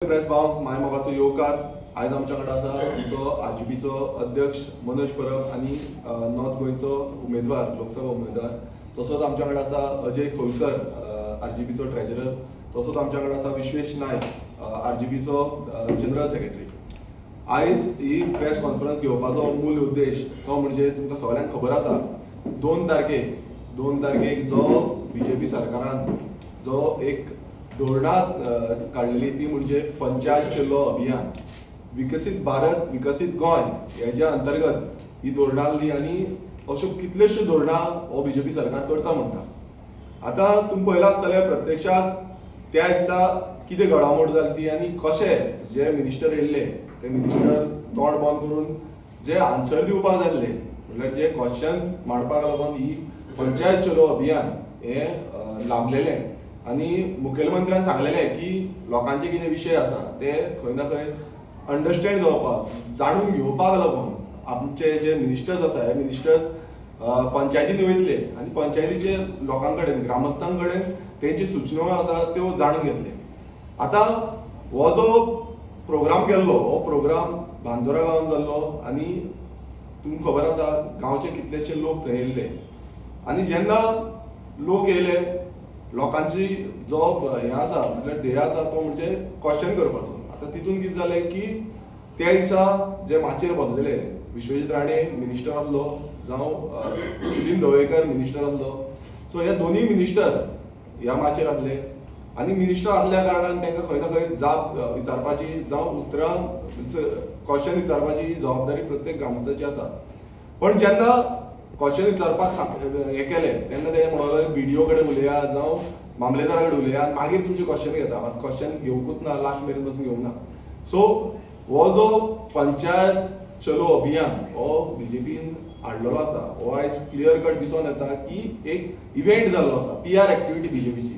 Press भाव माय मोगाचो येवकार आज आमच्या कडेन आसा तो आरजीपीचो अध्यक्ष मनोज परब आणि नॉर्थ गोयचो उमेदवार लोकसभा उमेदवार तसोच आमच्या कडेन आसा अजय खोलकर आरजीपीचो ट्रेजरर तसोच आमच्या कडेन आसा विश्वेश नायक आरजीपीचो जनरल सेक्रेटरी। आज ही प्रेस कॉन्फरन्स घेवपाचो मूल उद्देश तो म्हणजे तुमकां सगळ्यांक खबर आसा 2 तारखेक जो बीजेपी सरकारान जो एक धोरणात काढलेली ती म्हणजे पंचायत चलो अभियान विकसित भारत विकसित गोय ह्याच्या अंतर्गत ही धोरणां आसली आणि अश्यो कितल्योश्यो धोरणां हो बीजेपी सरकार करता म्हणटा। आता तुम्ही पळयलां आसतलें प्रत्यक्षात त्या दिसा कितें घडामोड जाली ती आणि कशे जे मिनिस्टर येयल्ले ते मिनिस्टर तोंड बंद करून जे आन्सर दिवपाक जाल्ले म्हणल्यार जे क्वेश्चन मांडपाक लागून ही पंचायत चलो अभियान हे लांबलेलें आणि मुखेलमंत्र्यान सांगलेले की लोकांचे कितें विषय आसा ते खंय ना खंय अंडरस्टँड जावपाक जाणून घेवपाक लागून आमचे जे मिनिस्टर्स आसा हे मिनिस्टर्स पंचायतीन वयतले आणि पंचायतीचे लोकां कडेन ग्रामस्थां कडेन तेंची सूचना आसा त्यो जाणून घेतले। आता हो जो प्रोग्राम केल्लो हो प्रोग्राम बांदोरा गांवांत जाल्लो आणि तुमकां खबर आसा गांवचे कितलेशे लोक थंय येयल्ले आणि जेन्ना लोक येयले लोकांची जो हे आसा म्हणजे ध्येय आसा तो म्हणजे क्वेश्चन करपाचो। आता तितून कितें जालें की त्या दिसा जे माचयेर बसलेले विश्वजीत राणे मिनिस्टर आसलो जावं सुदीन ढवळेकर मिनिस्टर आसलो सो हे दोन्ही मिनिस्टर ह्या माचयेर आसले आणि मिनिस्टर असल्या कारणान तांकां खंय ना खंय जाप विचारपाची जावं उतरां क्वेश्चन विचारपाची जबाबदारी प्रत्येक ग्रामस्थाची आसा। पण जेन्ना क्वेश्चन विचारपाक हे केलें तेन्ना ते म्हणलें बीडीओ कडेन उलया जावं मामलेदारा कडेन उलया मागीर तुमचे क्वेश्चन घेता मात क्वेश्चन घेवंकूच ना लास्ट मेरेन वचून घेवंक ना। सो हो जो पंचायत चलो अभियान हो बीजेपीन हाडलेलो आसा हो आयज क्लियर कट दिसून येता की एक इव्हेंट जाल्लो आसा पीआर एक्टिविटी बीजेपीची।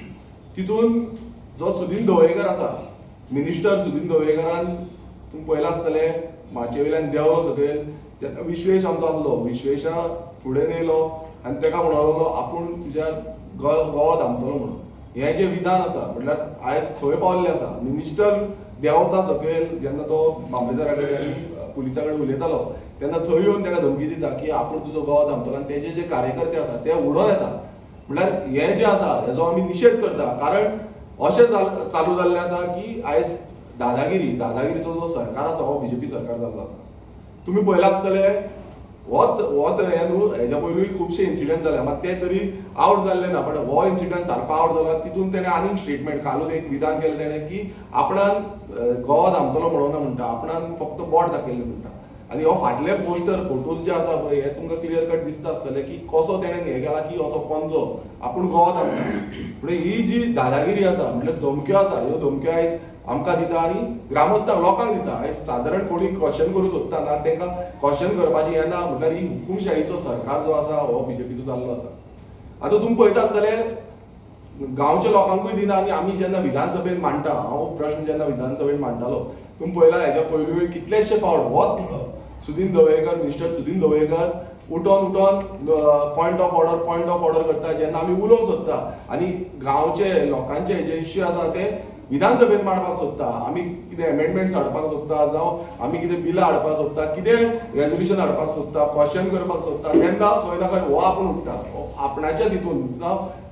तितून जो सुदीन ढवळेकर आसा मिनिस्टर सुदीन ढवळेकरान तुम्ही पळयलां आसतलें माचये वयल्यान देंवलो सकयल जेन्ना विश्वेश आमचो आसलो विश्वेशा फुडें येयलो आनी ताका म्हणलो आपूण तुज्या गोवा धांवतलो म्हणून हें जें विधान आसा म्हटल्यार आयज खंय पावल्लें आसा मिनिस्टर देंवता सकयल जेन्ना तो मामलेदारा कडेन आनी पुलिसा कडेन उलयतालो तेन्ना थंय येवन ताका धमकी दिता की आपूण तुजो गोवा धांवतलो आनी तेजे जे कार्यकर्ते आसा ते उडोवन येता म्हटल्यार हें जें आसा हेजो आमी निशेध करता। कारण अशें चालू जाल्लें आसा की आयज दादागिरीचो जो सरकार आसा हो बीजेपी सरकार जाल्लो आसा। तुम्ही पळयलां आसतलें वोत हें न्हू हेज्या पयलूय खुबशे इन्सिडंट जाले मात ते तरी आवट जाल्ले ना पण हो इन्सिडंट सारको आवट जाला तितून तेणें आनीक स्टेटमेंट कालूच एक विधान केलें तेणें की आपणान गोवा धांवतलो म्हणून म्हणटा आपणान फक्त बोट दाखयल्लें म्हणटा आणि हो फाटले पोस्टर फोटोज जे आसा पळय हे तुमकां क्लियर कट दिसता आसतलें की कसो तेणें हे केला की असो पंजो आपूण गोवा धांवता म्हणजे ही जी दादागिरी आसा म्हणजे धमक्यो आसा ह्यो धमक्यो आयज आमकां दिता आणि ग्रामस्थांक लोकांक दिता। आयज सादारण कोणी क्वेश्चन करूं सोदता ना तांकां क्वेश्चन करपाची येना म्हटल्यार ही हुकुमशाहीचो सरकार जो आसा हो बीजेपीचो जाल्लो आसा। आतां तुमी पळयता आसतलें गांवच्या लोकांकूय दिना आणि आमी जेन्ना विधानसभेन मांडटा हांव प्रश्न जेन्ना विधानसभेन मांडटालो तुमी पळयलां हेच्या पयलूय कितलेशे फावट हो Sudin ढवळेकर minister Sudin ढवळेकर उठोन point of order करता जेन्ना आमी उलोवंक सोदता आणि गांवचे लोकांचे जे इश्यू आसा ते विधानसभेन मांडपाक सोदता आमी कितें अमेंडमेंट्स हाडपाक सोदता जावं आमी कितें बिलां हाडपाक सोदता कितें रेजोल्युशन हाडपाक सोदता क्वेश्चन करपाक सोदता तेन्ना खंय ना खंय हो आपूण उठता आपणाच्या तितून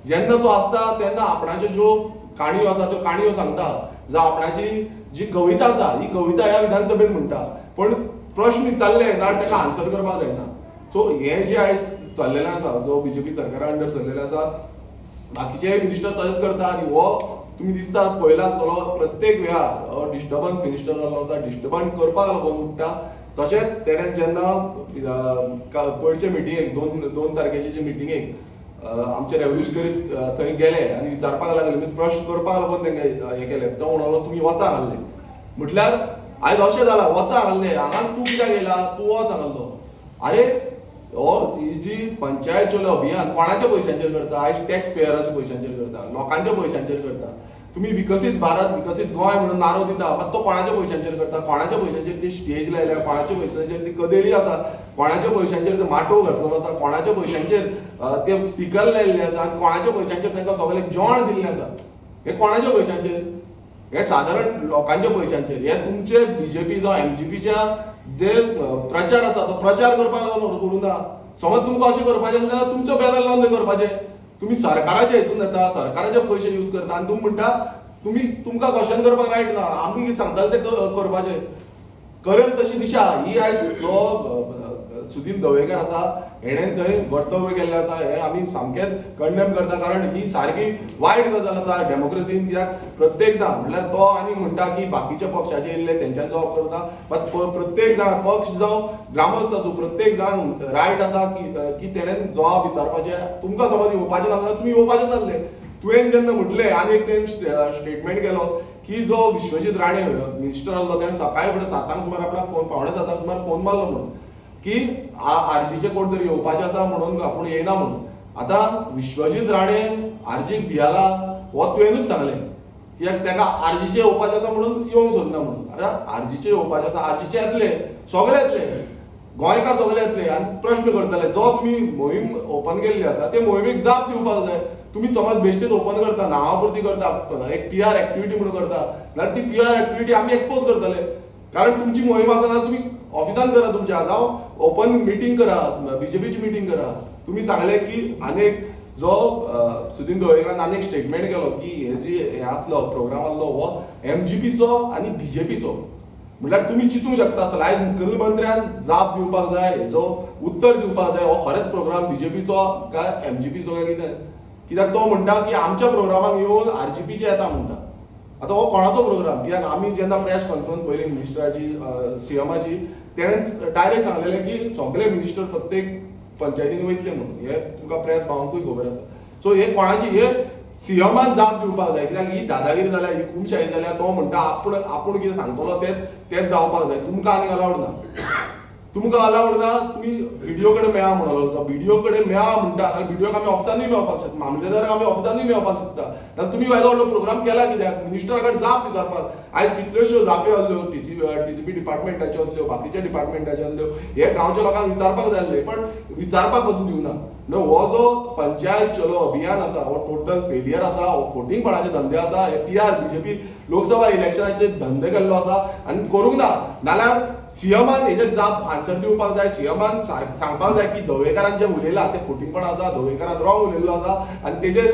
जेन्ना तो आसता तेन्ना आपणाच्यो ज्यो काणयो आसा त्यो काणयो सांगता जावं आपणाची जी कविता आसा ही कविता ह्या विधानसभेन म्हणटा पण प्रश्न विचारले ना ताका आन्सर करपाक जायना। सो हे जे आयज चल्लेलें आसा जो बीजेपी सरकारा अंडर चल्लेलें आसा बाकीचे मिनिस्टर तशेंच करता आणि हो तुम्ही दिसता पळयला आसतलो प्रत्येक वेळार डिस्टर्बन्स मिनिस्टर जाल्लो आसा डिस्टर्बन्स करपाक लागून उठता। तशेंच तेणें जेन्ना पयरचे मिटिंगेक 2 तारखेचे जे मिटिंगेक आमचे रेव्होल्युशनरीज थंय गेले आणि विचारपाक लागले मीन्स प्रश्न करपाक लागून तांकां हे केलें तो म्हणलो तुमी वचा घाल्ले म्हटल्यार आयज अशें जालां वचा घाल्ले हांगा तूं कित्याक येयला तूं वच घाल्लो अरे हो ही जी पंचायत चलो अभियान कोणाच्या पयशांचेर करता आयज टॅक्स पेयराच्या पयशांचेर करता लोकांच्या पयशांचेर करता। तुम्ही विकसित भारत विकसित गोय म्हणून नारो दिता मात तो कोणाच्या पयशांचेर करता कोणाच्या पयशांचेर ती स्टेज लायल्या कोणाच्या पयशांचेर ती कदेली आसा कोणाच्या पयशांचेर ते माटोव घातलेलो आसा कोणाच्या पयशांचेर ते स्पीकर लायल्ले आसा आनी कोणाच्या पयशांचेर तांकां सगळें जेवण दिल्लें आसा हे कोणाच्या पयशांचेर हे साधारण लोकांच्या पयशांचेर हे तुमचे बीजेपी जावं एमजीपीच्या जे प्रचार आसा तो प्रचार करपाक लागून करूं ना. समज तुमकां अशें करपाचें जाल्यार तुमचो बॅनर लावन करपाचें. तुम्ही सरकाराचे हितून येता, सरकाराचे पयशे यूज करता आनी तुम्ही म्हणटा तुमकां क्वेश्चन करपाक रायट ना, आमी कितें सांगताले ते करपाचें. करेल तशी दिशा ही आयज जो सुदीप ढवळीकर आसा हेणेन थंय वक्तव्य केल्लें आसा हें आमी सामकेंच कंडेम करता. कारण ही सारकी वायट गजाल आसा डेमोक्रेसीन. कित्याक प्रत्येकदा म्हणल्यार तो आनी म्हणटा की बाकीच्या पक्षाचे येयल्ले तेंच्यान जॉब करता, बट प्रत्येक जाण पक्ष जावं ग्रामस्थ आसूं प्रत्येक जाण रायट आसा की तेणेन जॉब विचारपाचें. तुमकां समज येवपाचें नासलें तुमी येवपाचें नासलें. तुवें जेन्ना म्हटलें आनी एक तेणेन स्टेटमेंट केलो की जो विश्वजीत राणे मिनिस्टर आसलो तेणें सकाळी फुडें 7 सुमार आपणाक फोन 7:15 सुमार फोन मारलो म्हणून की आरजीचे कोण तरी येवपाचे आसा म्हणून आपूण येयना म्हणून. आतां विश्वजीत राणे आरजीक भियाला हो तुवेंनूच सांगलें, कित्याक तेका आरजीचे येवपाचें आसा म्हणून येवंक सोदना म्हणून. आतां आरजीचे येवपाचें आसा आरजीचे येतले, सगळे येतले, गोंयकार सगळे येतले आनी प्रश्न करतले. जो तुमी मोहीम ओपन केल्ली आसा ते मोहिमेक जाप दिवपाक जाय. तुम्ही समज बेश्टेच ओपन करता, नांवापुरती करता, एक PR एक्टिविटी म्हणून करता, जाल्यार ती PR एक्टिविटी आमी एक्सपोज करतले. कारण तुमची मोहीम आसा जाल्यार तुमी ऑफिसान करा, तुमच्या जावं ओपन मिटींग करा, बीजेपीची मिटींग करा. तुम्ही सांगले की अनेक जो सुदीप ढवळीकरान अनेक स्टेटमेंट केलो की हे जी हे आसलो प्रोग्राम आसलो हो MGPचो आनी बीजेपीचो. म्हटल्यार तुम्ही चिंतूंक शकता आसतले आयज मुखेलमंत्र्यान जाप दिवपाक जाय, हेचो उत्तर दिवपाक जाय, हो खरेंच प्रोग्राम बीजेपीचो काय MGPचो काय कितें. कित्याक तो म्हणटा की आमच्या प्रोग्रामाक येवन RGPचे येता म्हणटा. आतां हो कोणाचो प्रोग्राम. कित्याक आमी जेन्ना प्रेस कॉन्फरन्स पयली मिनिस्टराची CMची तेणें डायरेक्ट सांगलेलें की सगळे मिनिस्टर प्रत्येक पंचायतीन वयतले म्हणून. हे तुमकां प्रेस भावांकूय खबर आसा. सो हे कोणाची हे CMन जाप दिवपाक जाय. कित्याक ही दादागिरी जाल्या, ही खुमशाही जाल्या. तो म्हणटा आपूण कितें सांगतलो तेच जावपाक जाय. तुमकां आनीक अलावड ना. तुमकां अलावड ना. तुमी व्हिडिओ कडेन मेळा म्हणलो. तो व्हिडिओ कडेन मेळा म्हणटा जाल्यार व्हिडिओक आमी ऑफिसांनी मेळपाक शकता, मामलेदाराक आमी ऑफिसांनी मेळपाक शकता. जाल्यार तुमी व्हेलो व्हडलो प्रोग्राम केला कित्याक मिनिस्टरा कडेन जाप विचारपाक. आयज कितल्योश्यो जापी आसल्यो TCP डिपार्टमेंटाच्यो आसल्यो, बाकीच्या डिपार्टमेंटाच्यो आसल्यो, हे गांवच्या लोकांक विचारपाक जाय आसले पण विचारपाक पासून दिवना. हो जो पंचायत चलो अभियान आसा हो टोटल फेलियर आसा. हो फोटिंगपणाचे धंदे आसा. हे PR BJP लोकसभा इलेक्शनाचे धंदे केल्लो आसा आनी करूंक ना. नाल्यार CMन हेजेर जाप आन्सर दिवपाक जाय. CMन सांगपाक जाय की ढवळीकरान जे उलयलां ते फोटिंगपण आसा, ढवळीकरान रॉंग उलयल्लो आसा आनी तेजेर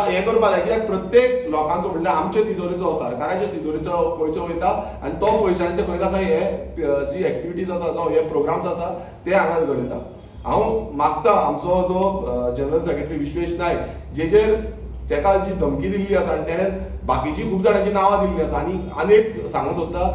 हे करपाक जाय. कित्याक प्रत्येक लोकांचो म्हणल्यार आमचे तिजोरीचो सरकाराच्या तिजोरीचो पयसो वयता आनी तो पयशांचे खंय ना खंय हे जी एक्टिविटीज आसा जावं हे प्रोग्राम्स आसा ते हांगा घडयता. हांव मागता आमचो जो जनरल सेक्रेटरी विश्वेश नायक जेजेर तेका जी धमकी दिल्ली आसा आनी तेणें बाकीची खूब जाणांची नांवां दिल्लीं आसा आनी आनीक सांगूंक सोदता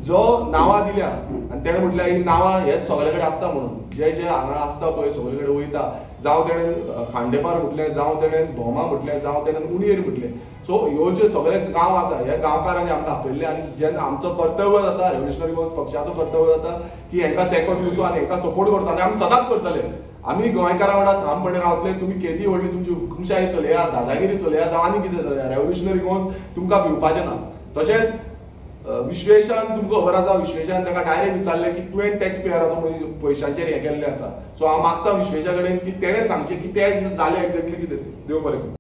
जो नांवां दिल्या आनी तेणें म्हटल्यार ही नांवां हेच सगळे कडेन आसता म्हणून. जे हांगा आसता पळय सगळे कडेन वयता, जावं तेणें खांडेपार म्हटलें, जावं तेणें भोमा म्हटलें, जावं तेणें उणीर म्हटलें. सो ह्यो जे सगळे गांव आसा हे गांवकारांनी आमकां आपयल्ले आनी जेन्ना आमचो कर्तव्य जाता रेव्होल्युशनरी गोंस पक्षाचो कर्तव्य जाता की हेंकां तेंको दिवचो आनी हेंकां सपोर्ट करता आनी आमी सदांच करतले. आमी गोंयकारां वांगडा ठामपणे रावतले. तुमी केदी व्हडली तुमची हुकुमशाही चलया, दादागिरी चलया, जावं आनी कितें चलया, रेव्होल्युशनरी गोंस तुमकां भिवपाचें ना. तशेंच विश्वेशान तुमकां खबर आसा विश्वेशान ताका डायरेक्ट विचारलें की तुवें टॅक्स पेयराचो पयशांचेर हें केल्लें आसा. सो हांव मागता विश्वेशा कडेन की तेणें सांगचें की तें जालें एक्झॅक्टली कितें. देव बरें करूं.